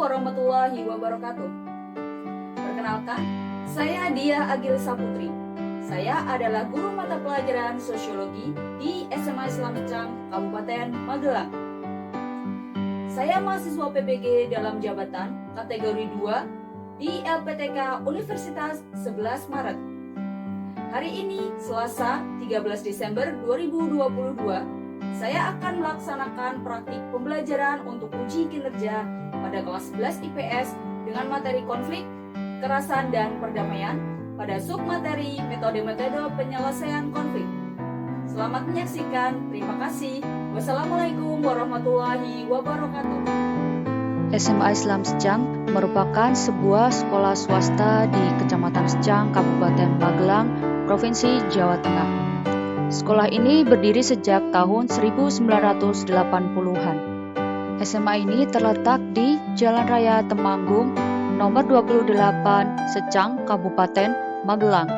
warahmatullahi wabarakatuh. Perkenalkan, saya Dia Agil Saputri. Saya adalah guru mata pelajaran sosiologi di SMA Islam Secang, Kabupaten Magelang. Saya mahasiswa PPG dalam jabatan kategori 2 di LPTK Universitas 11 Maret. Hari ini, Selasa 13 Desember 2022, saya akan melaksanakan praktik pembelajaran untuk uji kinerja pada kelas 11 IPS dengan materi konflik, kekerasan, dan perdamaian pada submateri metode-metode penyelesaian konflik. Selamat menyaksikan, terima kasih. Wassalamualaikum warahmatullahi wabarakatuh. SMA Islam Secang merupakan sebuah sekolah swasta di Kecamatan Secang, Kabupaten Magelang, Provinsi Jawa Tengah. Sekolah ini berdiri sejak tahun 1980-an. SMA ini terletak di Jalan Raya Temanggung, nomor 28, Secang, Kabupaten Magelang.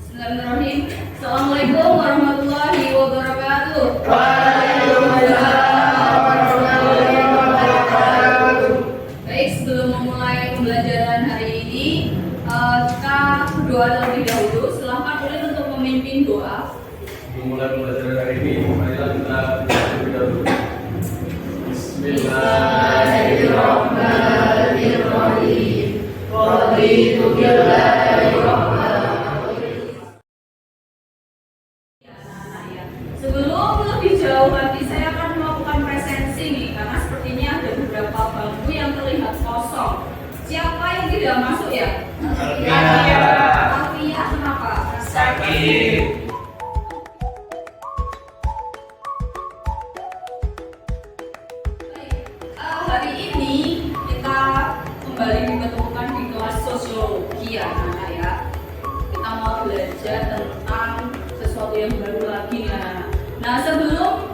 Bismillahirrahmanirrahim. Assalamualaikum warahmatullahi wabarakatuh. Baik, sebelum memulai pembelajaran hari ini, kita berdoa terlebih dahulu. Silakan boleh untuk memimpin doa. Memulai pembelajaran hari ini, marilah kita terlebih dahulu. Bismillahirrahmanirrahim. Raditu billahi rahman. Sebelum lebih jauh lagi, saya akan melakukan presensi nih, karena sepertinya ada beberapa bangku yang terlihat kosong. Siapa yang tidak masuk ya? Alfia, kenapa? Sakit. Hari ini kita kembali dipertemukan di kelas sosiologi ya, anak-anak ya. Kita mau belajar tentang sesuatu yang baru lagi nih, anak-anak. Nah, sebelum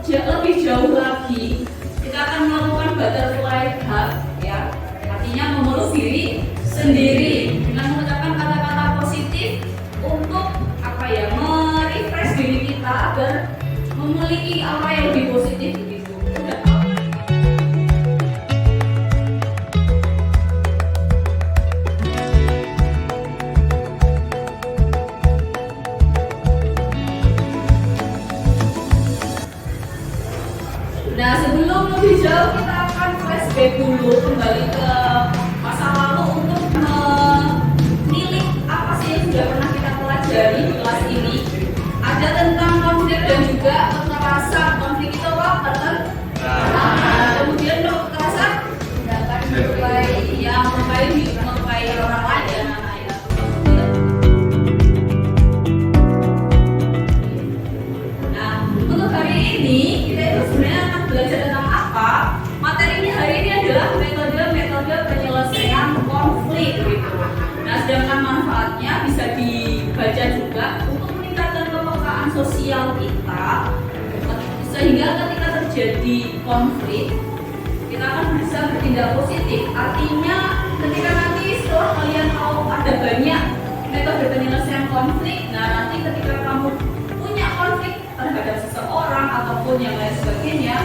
lebih jauh lagi, kita akan melakukan butterfly hug ya. Artinya memeluk diri sendiri dengan mengucapkan kata-kata positif untuk merefresh diri kita agar memiliki apa yang lebih positif gitu. Udah. Nah, sebelum lebih jauh kita akan flashback dulu kembali ke masa lalu untuk menilik apa sih yang sudah pernah kita pelajari di kelas ini. Ada tentang konflik dan juga kekerasan. Konflik itu apa? Kemudian kalau kekerasan tindakan melukai orang lain ya, anak ya. Nah, untuk hari ini kita itu sebenarnya akan belajar tentang apa? Materinya hari ini adalah metode-metode penyelesaian konflik gitu. Nah, sedangkan manfaatnya bisa dibaca juga untuk meningkatkan kepekaan sosial kita, sehingga ketika terjadi konflik kita akan bisa bertindak positif. Artinya ketika nanti setelah kalian tahu ada banyak metode penyelesaian konflik, nah nanti ketika kamu punya konflik terhadap seseorang ataupun yang lain sebagainya,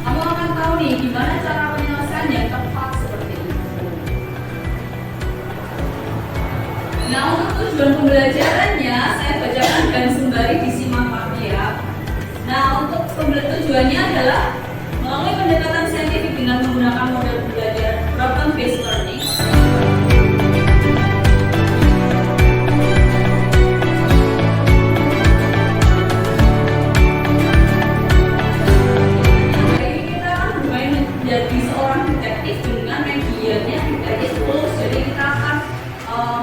kamu akan tahu nih gimana cara penyelesaian yang tepat seperti itu. Nah, untuk tujuan pembelajarannya saya bacakan dan sembari disimak ya. Nah, untuk tujuannya adalah melalui pendekatan saintifik dengan menggunakan model belajar problem based learning. Jadi seorang detektif dengan medianya detektif plus. Jadi kita akan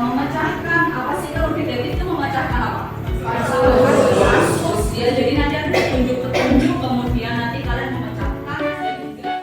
memecahkan apa sih, kalau detektif itu memecahkan apa? Kasus ya. Jadi nanti ada petunjuk-petunjuk, kemudian nanti kalian memecahkan dan juga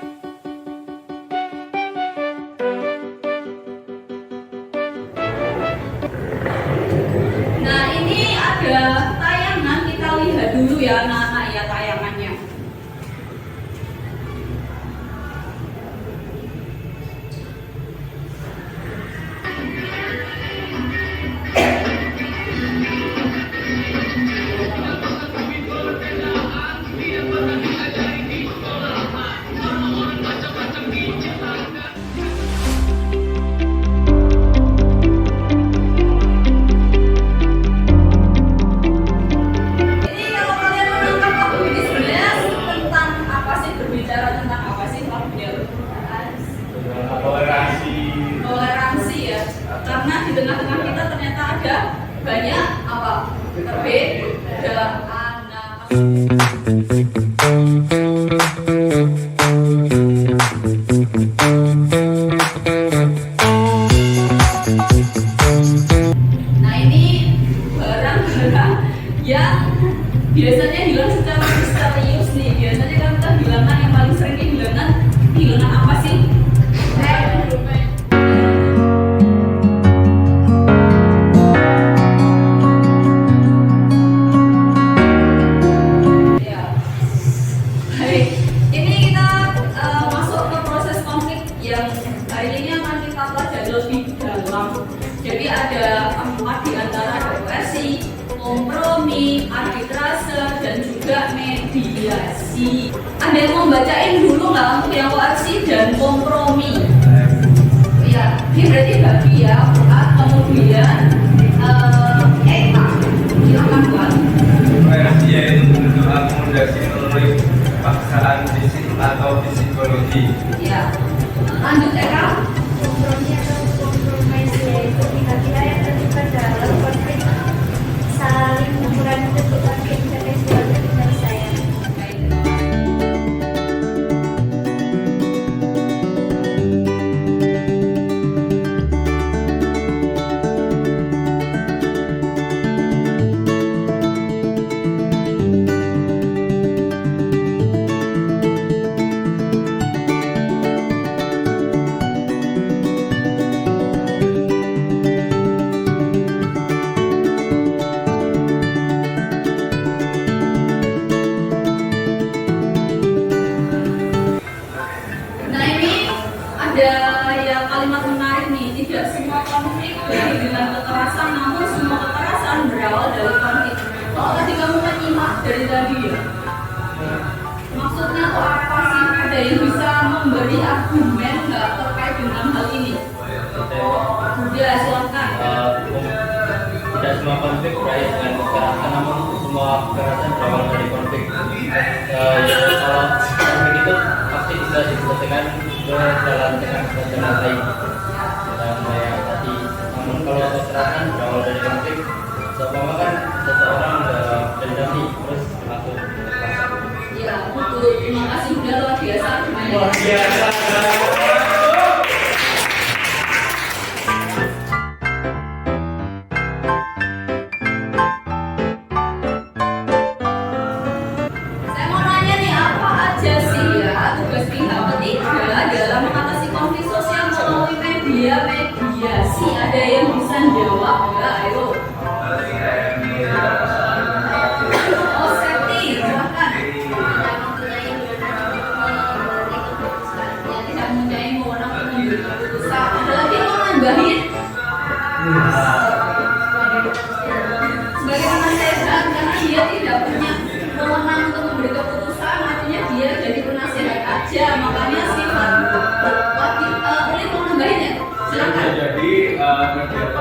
mediasi. Ada yang mau bacain dulu nggak untuk yang koaksi dan kompromi? Ya, ini berarti bagi ya, kemudian ETA. Silakan buat. Koersi yaitu bentuk akomodasi melalui paksaan fisik atau psikologi. Ya, lanjut ETA. Kompromi atau kompromis yaitu pihak-pihak yang terlibat dalam konflik saling mengurangi tuntutan kehidupan suatu penyelesaian. Nah ini ada yang kalimat menarik nih, tidak semua konflik berakhir dengan kekerasan, namun semua kekerasan berawal dari konflik. Kalau tadi kamu menyimak dari tadi ya, maksudnya tuh apa sih? Ada yang bisa memberi argumen nggak terkait dengan hal ini? Udah, silakan. Tidak semua konflik berakhir dengan kekerasan, namun semua kekerasan berawal dari konflik. Kalau konflik itu pasti bisa diselesaikan dengan baik. Dan kayak tadi, namun kalau kekerasan berawal dari konflik, seumpama kan seseorang dendam nih, terus langsung kekerasan. Ya, betul. Terima kasih, udah luar biasa. Luar biasa. Saya mau nanya nih, apa aja sih ya tugas pihak ketiga dalam mengatasi konflik sosial melalui mediasi? Ada yang bisa jawab nggak? Ayo. Oh, Septi, silakan. Ya, tidak mempunyai wewenang untuk memberi keputusan. Ada lagi yang mau nambahin? Sebagaimana saya bilang, karena dia tidak punya wewenang untuk memberi keputusan, artinya dia jadi penasehat aja. Makanya sifat wajib. Ini mau nambahin ya? Silakan. Jadi mediasi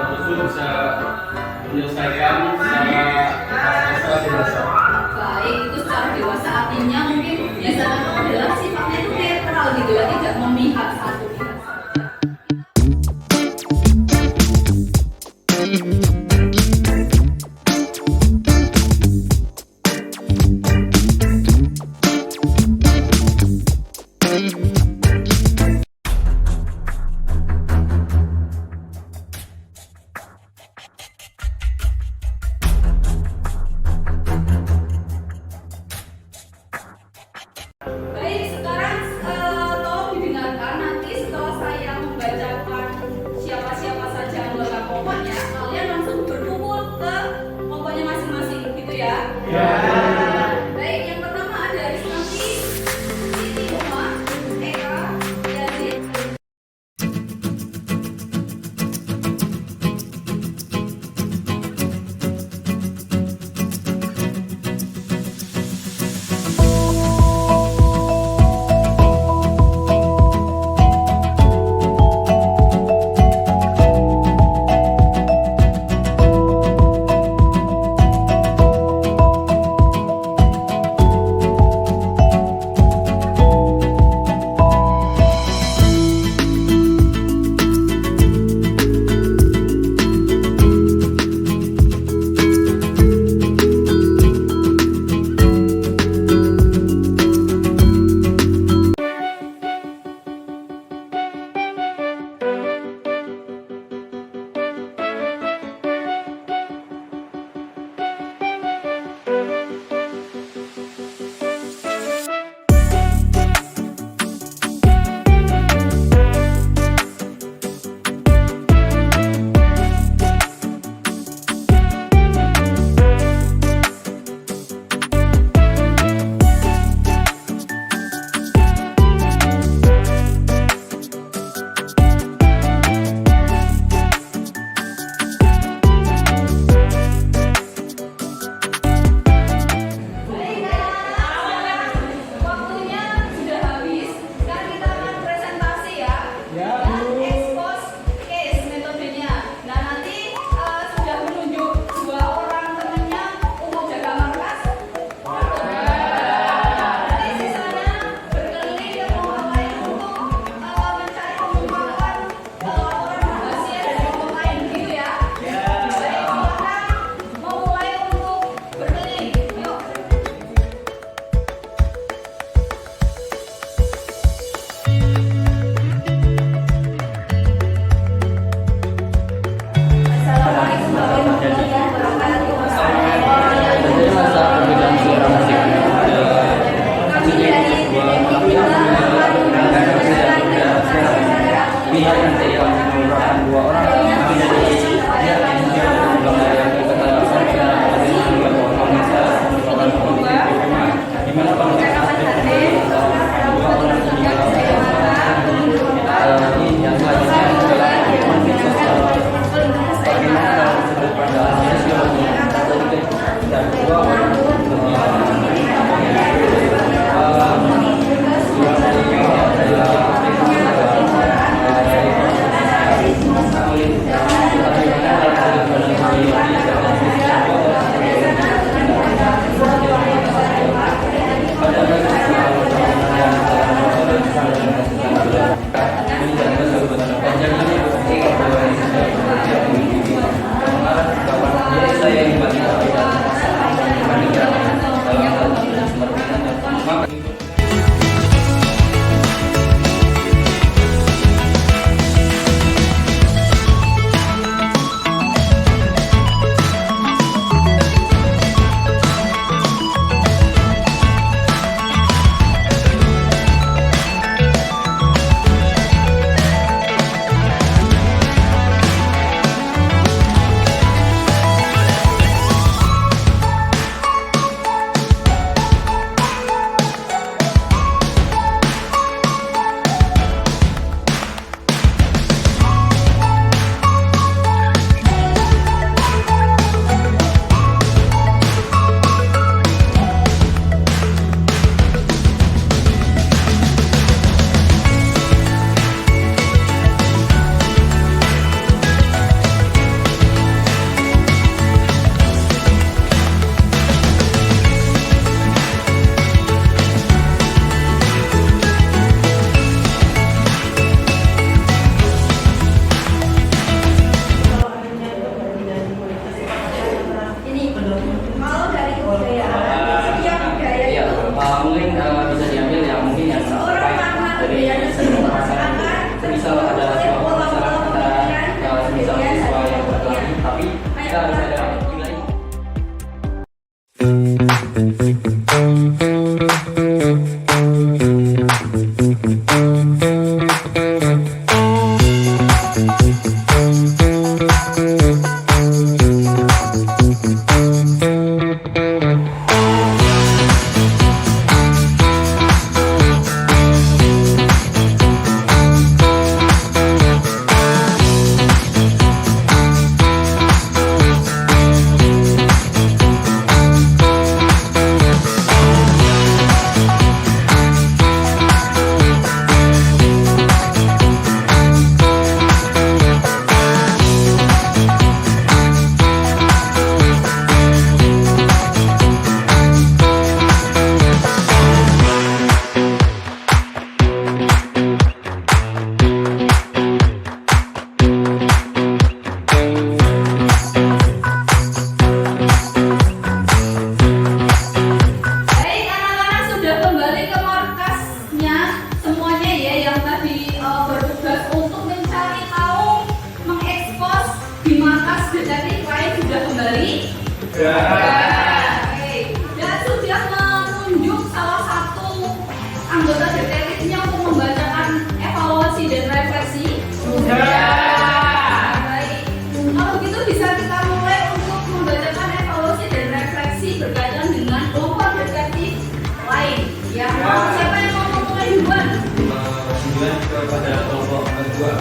Mungkin bisa diambil yang mungkin yang terkait dari perasaan misal ada sebuah permasalahan antara misal siswa yang berkelahi, tapi kita harus ada nilai. Baik, anak-anak sudah kembali ke markasnya semuanya ya, yang tadi bertugas untuk mencari tahu, mengekspos di markas detektif lain sudah kembali. Oke. Dan sudah menunjuk salah satu anggota detektifnya untuk membacakan evaluasi dan refleksi. Baik. Kalau gitu bisa kita mulai untuk membacakan evaluasi dan refleksi berkaitan dengan kelompok detektif lain. Ya, siapa yang mau mulai duluan? Kunjungan kepada kelompok kedua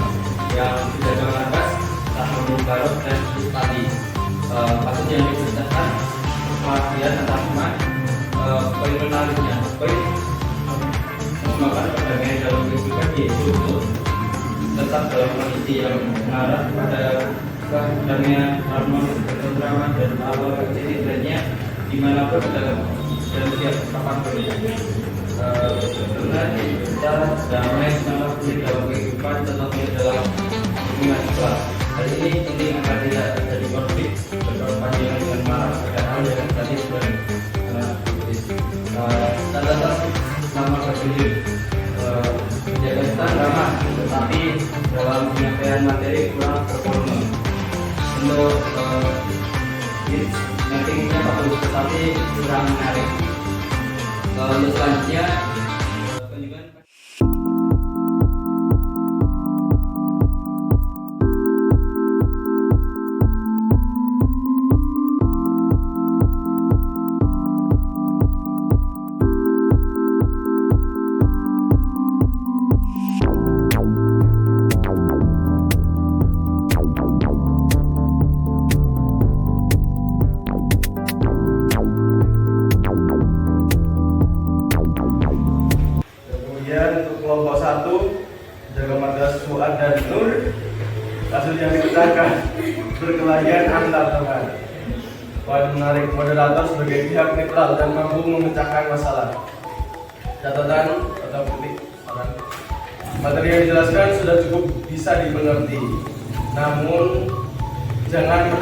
yang tidak bermarkas Tahun Barok dan tadi kasus yang diceritakan perhatian atas teman poin menariknya poin mengembangkan perdamaian dalam kehidupan yaitu untuk tetap dalam kondisi yang mengarah pada perdamaian, harmonis, ketentraman dan awal setidaknya dimanapun dalam dan setiap kapanpun. Benar kita damai semangat dalam kehidupan tetapi dalam hubungan Islam. Hari ini penting agar tidak terjadi konflik berkepanjangan dengan marah pada hal yang tadi sudah catatan nama tertulis menjaga stand ramah tetapi dalam penyampaian materi kurang bervolume. Untuk meetingnya bagus tetapi kurang menarik. Untuk selanjutnya kunjungan Untuk kelompok 1 jaga markas Fuad dan Nur, kasus yang dipecahkan perkelahian antar teman. Poin menarik, moderator sebagai pihak netral dan mampu memecahkan masalah. Catatan atau kritik, materi yang dijelaskan sudah cukup bisa dimengerti. Namun jangan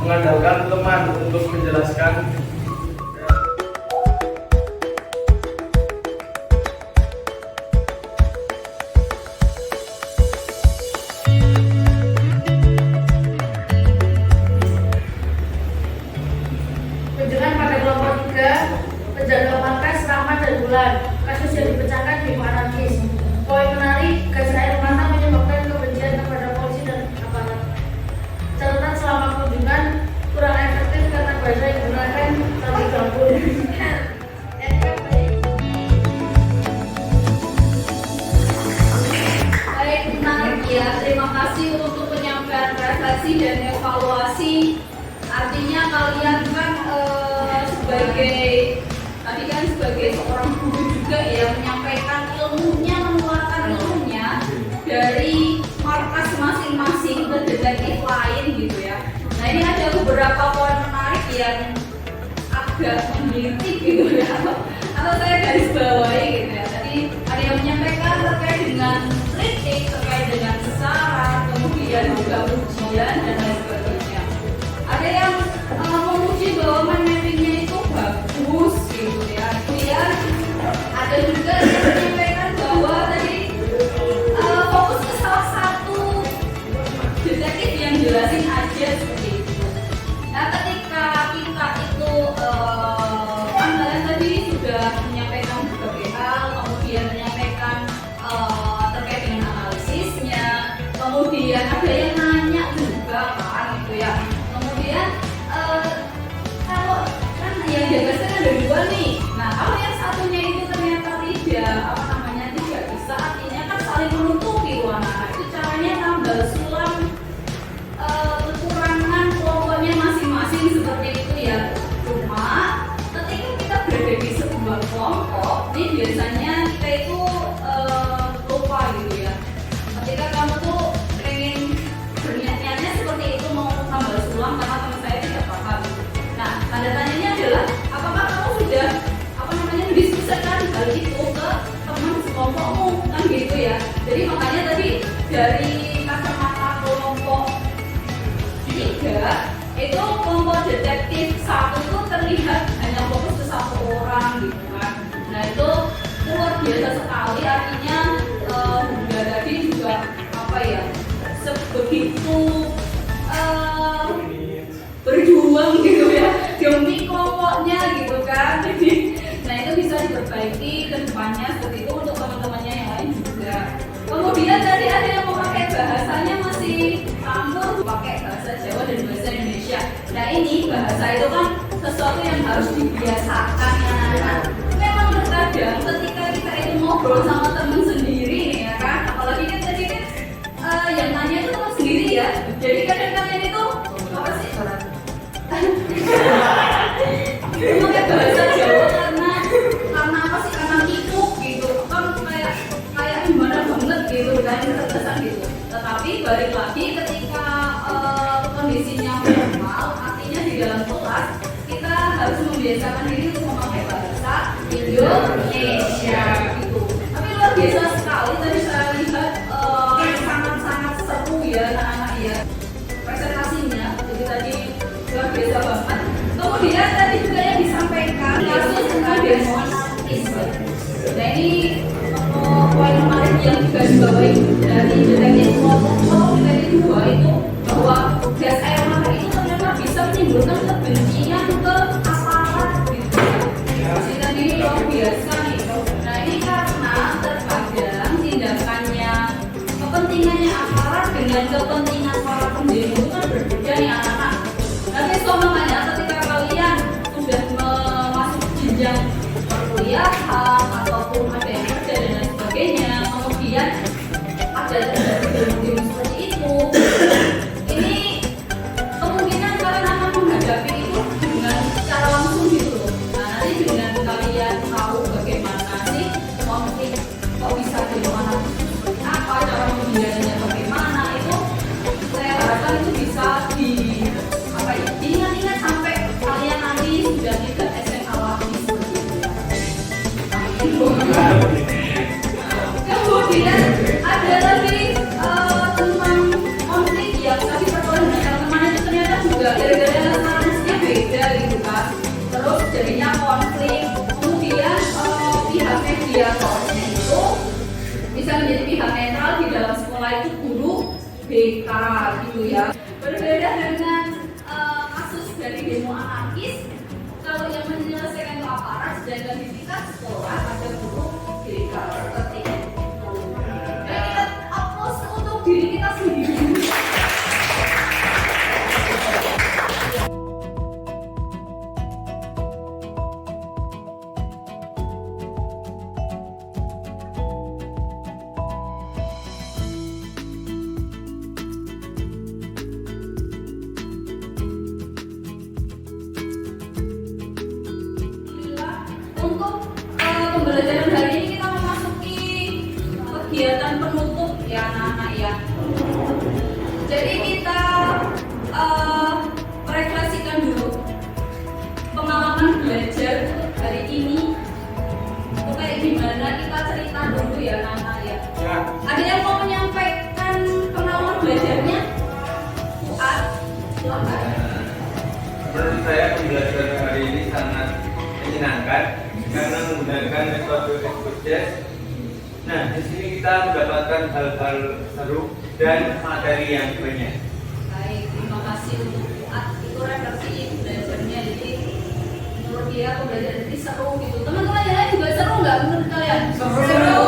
mengandalkan teman untuk menjelaskan. Kunjungan pada kelompok 3, penjaga markas Rahmat dan Bulan. Kasus yang dipecahkan Bimo anarkis. Poin menarik, gas air mata menyebabkan kebencian kepada polisi dan aparat. Catatan selama kunjungan kurang efektif karena bahasa yang digunakan terlalu campur. Baik, menarik ya. Terima kasih untuk penyampaian refleksi dan evaluasi. Artinya kalian kan sebagai seorang guru juga ya, menyampaikan ilmunya, menularkan ilmunya dari markas masing-masing ke detektif lain gitu ya. Nah, ini ada beberapa poin menarik yang agak menggelitik gitu ya, atau saya garis bawahi gitu ya. Tadi ada yang menyampaikan terkait dengan kritik, terkait dengan saran, kemudian juga ujian dan lain sebagainya. Ada yang memuji bahwa mind mappingnya itu bagus gitu ya. Kemudian tidak bisa, artinya kan saling menutupi anak-anak. Itu caranya tambal sulam kekurangan kelompoknya masing-masing seperti itu ya. Cuma ketika kita berada di sebuah kelompok, ini biasanya kita itu lupa gitu ya. Ketika kamu tuh pengen berniat-niatnya seperti itu mau tambal sulam karena teman saya tidak paham. Nah, tanda tanyanya adalah apakah kamu sudah diskusikan hal itu ke teman sekelompokmu kan gitu ya. Jadi makanya tadi dari kacamata kelompok 3 itu kelompok detektif 1 itu terlihat hanya fokus ke 1 orang gitu kan. Nah itu luar biasa sekali, artinya Bunda tadi juga apa ya, sebegitu berjuang gitu ya demi kelompoknya gitu kan. Jadi nah itu bisa diperbaiki ke depannya seperti itu untuk teman-temannya yang lain juga. Kemudian tadi ada yang memakai bahasanya masih campur, pakai bahasa Jawa dan bahasa Indonesia. Nah ini bahasa itu kan sesuatu yang harus dibiasakan anak-anak. Memang terkadang ketika kita itu ngobrol sama teman sendiri nih ya kan, apalagi kan tadi kan yang nanya itu teman sendiri ya. Jadi kadang kalian itu apa sih? Memakai bahasa Jawa karena apa sih, karena kikuk gitu kan, kayak gimana banget gitu kan, terkesan gitu. Tetapi balik lagi ketika kondisinya normal, artinya di dalam kelas kita harus membiasakan diri untuk memakai bahasa Indonesia gitu. Tapi luar biasa sekali tadi saya lihat sangat-sangat seru ya anak-anak ya presentasinya. Jadi tadi luar biasa banget. Kemudian tadi juga yang disampaikan kasus demonstrasi. Nah ini poin menarik yang juga dibawahi dari detektif kelompok detektif 2 itu bahwa gas air mata itu ternyata bisa menimbulkan kebencian ke aparat gitu. Jadi tadi luar biasa nih. Nah ini karena terkadang tindakannya, kepentingannya aparat dengan kepentingan para pendemo itu kan berbeda nih anak-anak. Nanti makanya ketika kalian sudah masuk jenjang perkuliahan ataupun ada yang kerja dan lain sebagainya, kemudian ada demo seperti itu, ini kemungkinan kalian akan menghadapi itu dengan cara langsung gitu loh. Nah nanti dengan kalian tahu bagaimana sih konflik kok bisa demo anak seperti apa, cara menghindarinya bagaimana, itu saya harapkan itu bisa diingat-ingat sampai kalian nanti sudah tidak SMA lagi seperti itu. Kemudian ada lagi tentang konflik ya, tadi persoalan dengan teman-teman itu ternyata juga gara-gara transnya beda gitu kan. Terus jadinya konflik. Kemudian pihak mediatornya itu bisa menjadi pihak netral di dalam sekolah itu guru BK gitu ya. Berbeda dengan kasus dari demo anarkis, kalau yang menyelesaikan itu aparat, sedangkan di tingkat sekolah ada guru BK seperti itu. Dan kita applause untuk diri kita sendiri. Untuk pembelajaran hari ini kita memasuki kegiatan penutup ya anak-anak ya. Jadi kita merefleksikan dulu pengalaman belajar hari ini. Itu kayak gimana, kita cerita dulu ya anak-anak ya. Ada yang mau menyampaikan pengalaman belajarnya? Fuad, silakan. Menurut saya pembelajaran hari ini sangat menyenangkan karena menggunakan metode exposure. Nah, di sini kita mendapatkan hal-hal seru dan materi yang banyak. Baik, terima kasih untuk Fuad. Itu refleksi belajarnya. Jadi menurut dia pembelajaran ini seru gitu. Teman-teman yang lain juga seru nggak menurut kalian? Seru.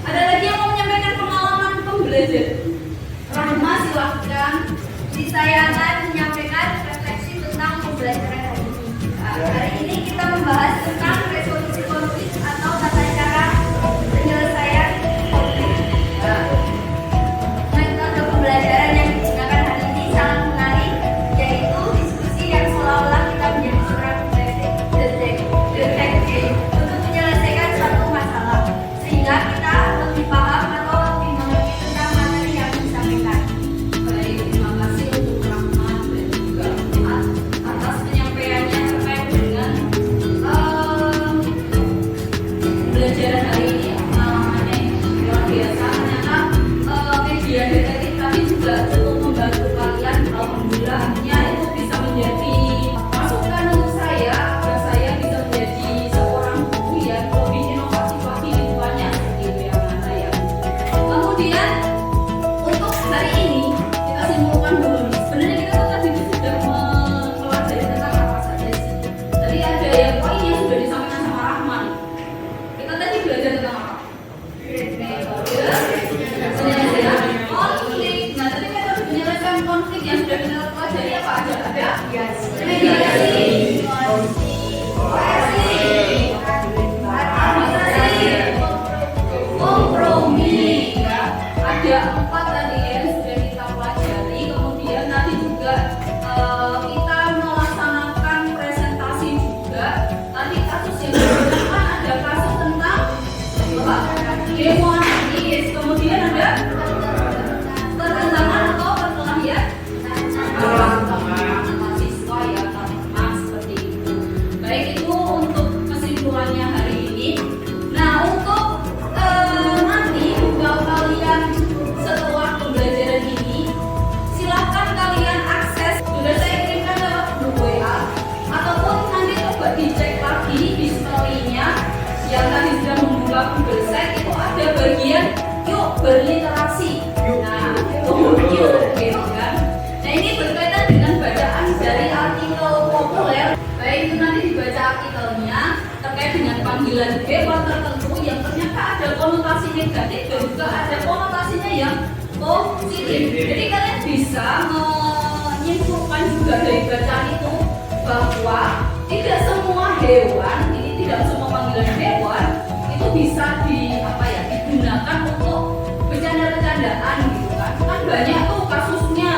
Ada lagi yang mau menyampaikan pengalaman pembelajar? Rahma, silahkan. Saya akan menyampaikan refleksi tentang pembelajaran hari ini. Hari ini kita membahas tentang resolusi konflik atau tata cara membangun Bersek itu ada bagian yuk berliterasi. Nah, gitu kan. Nah, ini berkaitan dengan bacaan dari artikel populer. Baik itu nanti dibaca artikelnya terkait dengan panggilan hewan tertentu yang ternyata ada konotasi negatif dan juga ada konotasinya yang positif. Jadi kalian bisa menyimpulkan juga dari bacaan itu bahwa tidak semua hewan, ini tidak semua panggilan hewan itu bisa digunakan untuk bercanda-bercandaan gitu kan. Kan banyak tuh kasusnya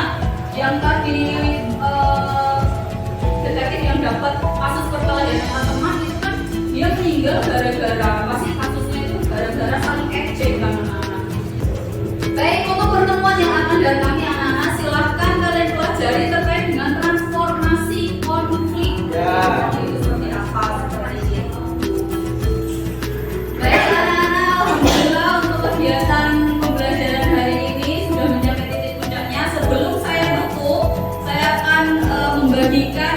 yang tadi detektif yang dapat kasus perkelahian teman-teman itu kan dia meninggal gara-gara kasusnya itu gara-gara saling ejek kan anak-anak. Baik, untuk pertemuan yang akan datang anak-anak silahkan kalian pelajari terkait dengan transformasi konflik. Itu seperti apa seperti itu. Baik anak-anak, alhamdulillah untuk kegiatan pembelajaran hari ini sudah mencapai titik puncaknya. Sebelum saya tutup, saya akan membagikan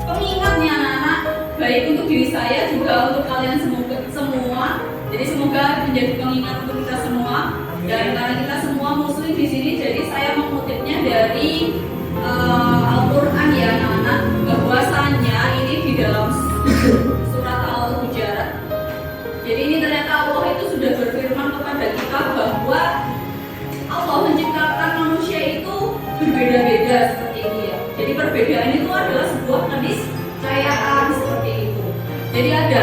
pengingatnya anak-anak, baik untuk diri saya juga untuk kalian semua. Jadi semoga menjadi pengingat untuk kita semua. Dan karena kita semua muslim di sini, jadi saya mengutipnya dari Al-Quran ya anak-anak, bahwasanya ini di dalam surat Al-Hujurat. Jadi ini ternyata Allah itu sudah berfirman kepada kita bahwa Allah menciptakan manusia itu berbeda-beda seperti ini ya. Jadi perbedaan itu adalah sebuah keniscayaan seperti itu. Jadi ada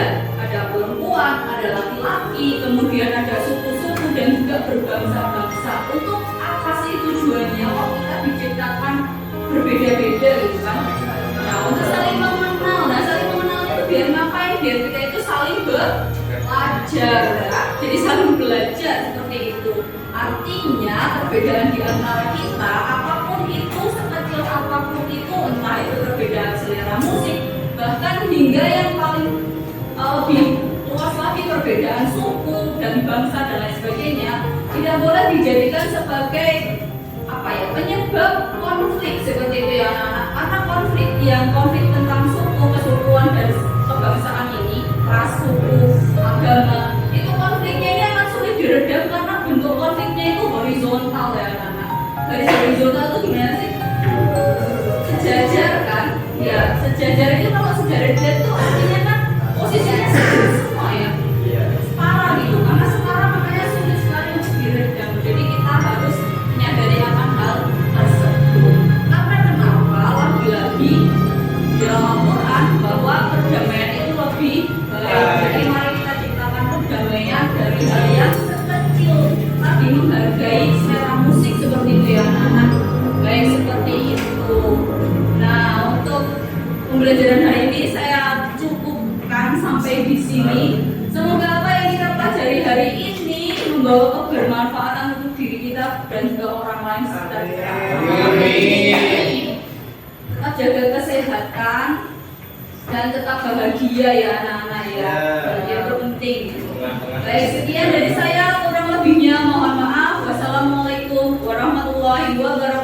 perempuan, ada laki-laki, kemudian ada suku-suku dan juga berbangsa-bangsa. Untuk apa sih tujuannya? Kok kita diciptakan berbeda-beda gitu kan? Nah, untuk saling mengenal. Nah, saling mengenal itu biar ngapain? Biar kita itu saling belajar. Jadi saling belajar seperti itu. Artinya perbedaan di antara kita, apapun itu, sekecil apapun itu, entah itu perbedaan selera musik, bahkan hingga yang paling lebih luas lagi perbedaan suku dan bangsa dan lain sebagainya, tidak boleh dijadikan sebagai penyebab konflik seperti itu ya anak-anak. Karena konflik tentang suku, kesukuan dan kebangsaan ini, ras, suku, agama, itu konfliknya ini akan sulit diredam karena bentuk konfliknya itu horizontal ya anak-anak. Garis horizontal itu gimana sih? Sejajar kan? Ya, sejajar itu kalau sejajar itu artinya kan posisinya semua ya, setara gitu. Karena setara makanya sulit sekali untuk diredam. Jadi kita harus menyadari akan hal tersebut. Karena kenapa? Lagi-lagi di dalam Al-Quran bahwa perdamaian itu lebih baik. Jadi mari kita ciptakan perdamaian dari hal yang sekecil tadi, menghargai selera musik seperti itu ya anak-anak. Baik seperti itu. Nah, untuk pembelajaran hari ini saya cukupkan sampai di sini. Semoga apa yang kita pelajari hari ini membawa kebermanfaatan untuk diri kita dan juga orang lain sekitar kita. Amin. Tetap jaga kesehatan dan tetap bahagia ya anak-anak ya. Bahagia itu penting. Baik, sekian dari saya, kurang lebihnya mohon maaf. Wassalamualaikum warahmatullahi wabarakatuh.